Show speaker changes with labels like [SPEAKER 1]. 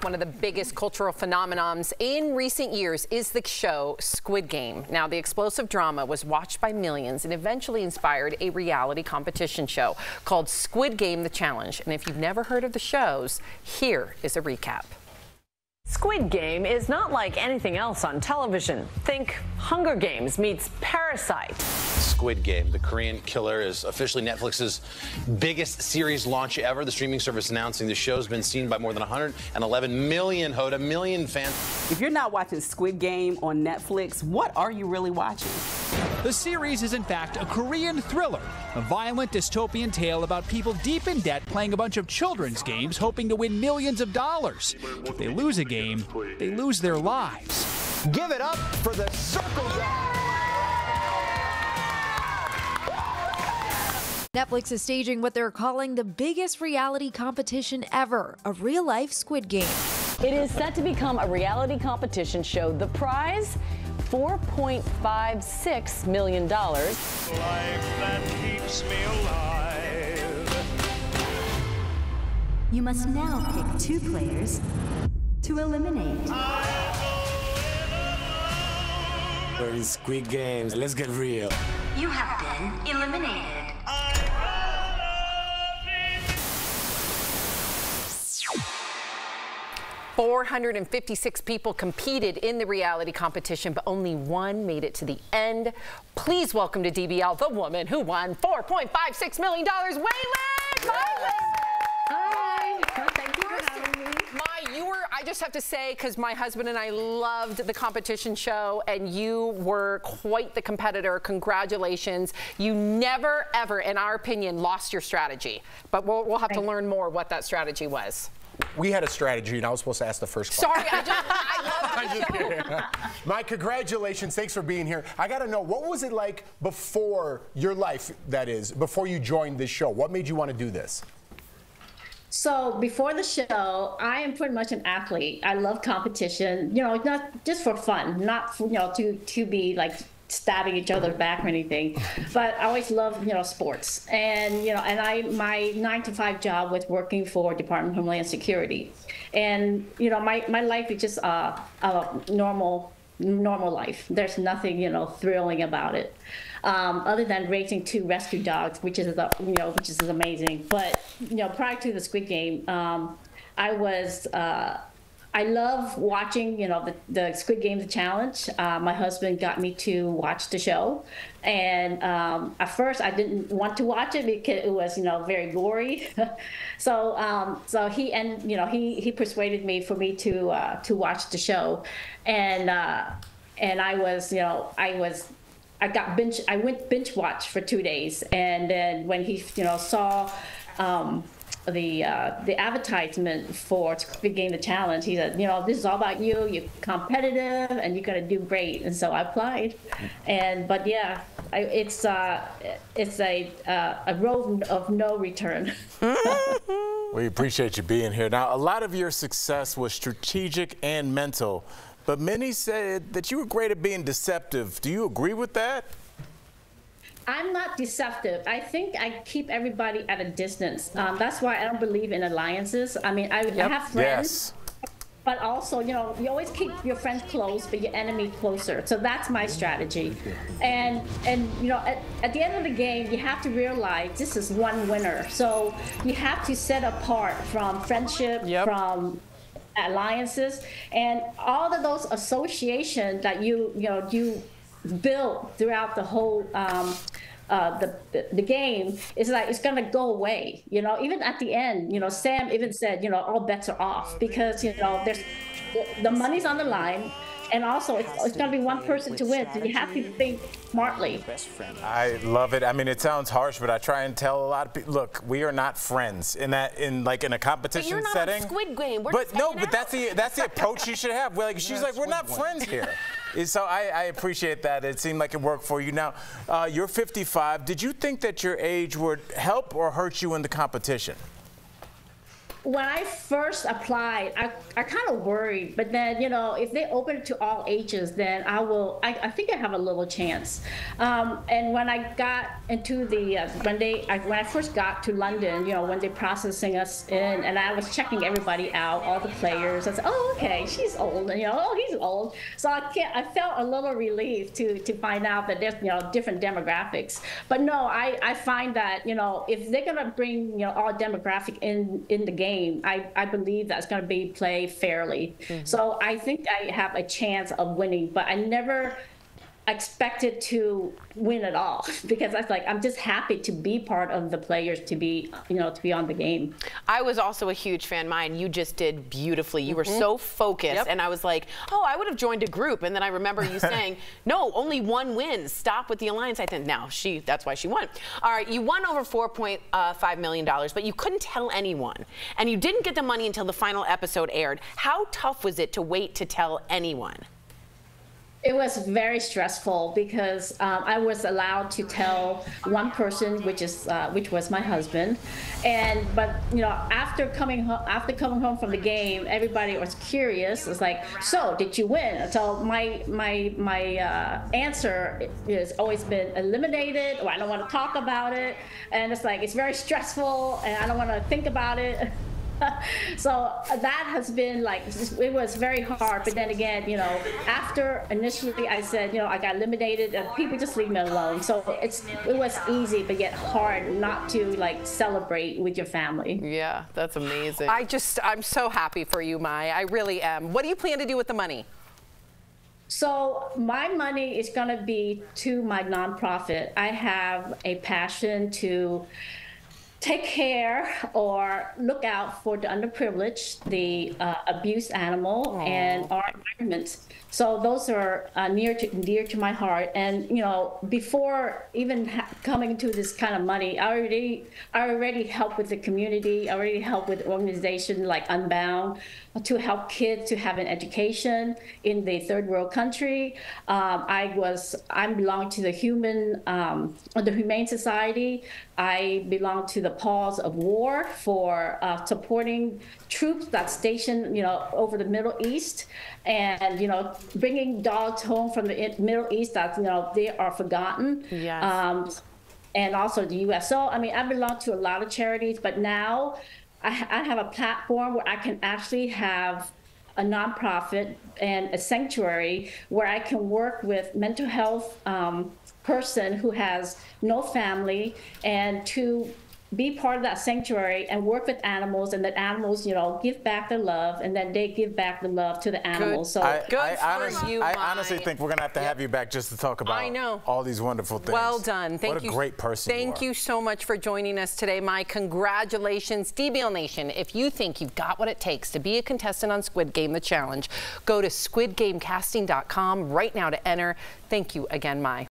[SPEAKER 1] One of the biggest cultural phenomenons in recent years is the show Squid Game. Now, the explosive drama was watched by millions and eventually inspired a reality competition show called Squid Game: The Challenge. And if you've never heard of the shows, here is a recap.
[SPEAKER 2] Squid Game is not like anything else on television. Think Hunger Games meets Parasite.
[SPEAKER 3] Squid Game, the Korean killer, is officially Netflix's biggest series launch ever. The streaming service announcing the show's been seen by more than 111 million, Hoda, million fans.
[SPEAKER 4] If you're not watching Squid Game on Netflix, what are you really watching?
[SPEAKER 5] The series is in fact a Korean thriller, a violent dystopian tale about people deep in debt playing a bunch of children's games hoping to win millions of dollars. If they lose a game, they lose their lives.
[SPEAKER 6] Give it up for the Circle Gang!
[SPEAKER 7] Netflix is staging what they're calling the biggest reality competition ever, a real-life Squid Game.
[SPEAKER 2] It is set to become a reality competition show. The prize, $4.56 million.
[SPEAKER 8] Life that keeps me alive.
[SPEAKER 9] You must now pick 2 players to eliminate.
[SPEAKER 6] We're in Squid Games. Let's get real.
[SPEAKER 9] You have been eliminated.
[SPEAKER 1] 456 people competed in the reality competition, but only one made it to the end. Please welcome to DBL the woman who won $4.56 million, Whelan! Mai Whelan!
[SPEAKER 10] Hi. Thank you for having me.
[SPEAKER 1] Mai, I just have to say, because my husband and I loved the competition show, and you were quite the competitor. Congratulations. You never, ever, in our opinion, lost your strategy. But we'll have to learn more what that strategy was.
[SPEAKER 11] We had a strategy, and I was supposed to ask the first question.
[SPEAKER 1] Sorry, I love the show.
[SPEAKER 11] Mai, congratulations. Thanks for being here. I got to know, what was it like before your life, that is, before you joined this show? What made you want to do this?
[SPEAKER 10] So before the show, I am pretty much an athlete. I love competition, you know, not just for fun, not, you know, to be like stabbing each other back or anything, but I always loved, you know, sports. And, you know, and my 9-to-5 job was working for Department of Homeland Security. And, you know, my life is just a normal life. There's nothing, you know, thrilling about it, other than raising 2 rescue dogs, which is amazing. But, you know, prior to the Squid Game, I love watching, you know, the Squid Game: The Challenge. My husband got me to watch the show, and at first I didn't want to watch it because it was, you know, very gory. So he persuaded me for me to watch the show, and I went binge watch for 2 days, and then when he, you know, saw the advertisement for Squid Game: The Challenge, he said, you know, this is all about you. You're competitive and you're gonna do great. And so I applied, but yeah, it's a road of no return.
[SPEAKER 11] We appreciate you being here. Now, a lot of your success was strategic and mental, but many said that you were great at being deceptive. Do you agree with that?
[SPEAKER 10] I'm not deceptive. I think I keep everybody at a distance. That's why I don't believe in alliances. I mean, I have friends, but also, you know, you always keep your friends close, but your enemy closer. So that's my strategy. And you know, at the end of the game, you have to realize this is one winner. So you have to set apart from friendship, from alliances, and all of those associations that you built throughout the whole the game. Is like it's gonna go away, you know. Even at the end, you know, Sam even said, you know, all bets are off, because, you know, there's the money's on the line, and also it's gonna be one person to win, so you have to think smartly.
[SPEAKER 11] I love it. I mean, it sounds harsh, but I try and tell a lot of people, look, we are not friends in a competition setting.
[SPEAKER 2] But you're not on Squid Game. We're
[SPEAKER 11] but that's the approach you should have. She's like, we're not friends here. So I appreciate that. It seemed like it worked for you. Now, you're 55. Did you think that your age would help or hurt you in the competition?
[SPEAKER 10] when I first applied, I kind of worried, but then, you know, if they open it to all ages, then I think I have a little chance. And when I got into the, when I first got to London, you know, when they're processing us in, and I was checking everybody out, all the players, I said, oh, okay, she's old, and, you know, oh, he's old. So I felt a little relieved to find out that there's, you know, different demographics. But no, I find that, you know, if they're gonna bring, you know, all demographic in the game, I believe that's going to be played fairly. So I think I have a chance of winning, but I never expected to win at all, because I was like, I'm just happy to be part of the players, to be, you know, to be on the game.
[SPEAKER 12] I was also a huge fan, Mai, and you just did beautifully. You were so focused, and I was like, oh, I would have joined a group. And then I remember you saying, no, only one wins. Stop with the alliance. I think now that's why she won. All right, you won over $4.5 million, but you couldn't tell anyone, and you didn't get the money until the final episode aired. How tough was it to wait to tell anyone?
[SPEAKER 10] It was very stressful, because I was allowed to tell one person, which was my husband, but you know, after coming home from the game, everybody was curious. It's like, so did you win? So my answer has always been eliminated, or I don't want to talk about it, and it's like, it's very stressful, and I don't want to think about it. So that has been like, it was very hard. But then again, you know, after initially I said, you know, I got eliminated, and people just leave me alone. So it was easy, but yet hard not to like celebrate with your family.
[SPEAKER 12] Yeah, that's amazing.
[SPEAKER 1] I'm so happy for you, Mai. I really am. What do you plan to do with the money?
[SPEAKER 10] So my money is going to be to my nonprofit. I have a passion to take care or look out for the underprivileged, the abused animal, and our environment. So those are near to my heart. And you know, before even coming to this kind of money, I already help with the community. I already help with organizations like Unbound to help kids to have an education in the third world country. I belong to the Humane Society. I belong to the Paws of War for supporting troops that's stationed, you know, over the Middle East, and you know, bringing dogs home from the Middle East that, you know, they are forgotten. Yes. And also the U.S. So I mean, I belong to a lot of charities, but now I have a platform where I can actually have a nonprofit and a sanctuary where I can work with mental health person who has no family, and to be part of that sanctuary and work with animals, and that animals, you know, give back the love, and then they give back the love to the animals. So
[SPEAKER 11] I honestly think we're gonna have to have you back just to talk about all these wonderful things.
[SPEAKER 1] Well done. Thank you.
[SPEAKER 11] What a great person you are.
[SPEAKER 1] Thank you so much for joining us today, Mai. Congratulations, DBL Nation. If you think you've got what it takes to be a contestant on Squid Game, the challenge, go to squidgamecasting.com right now to enter. Thank you again, Mai.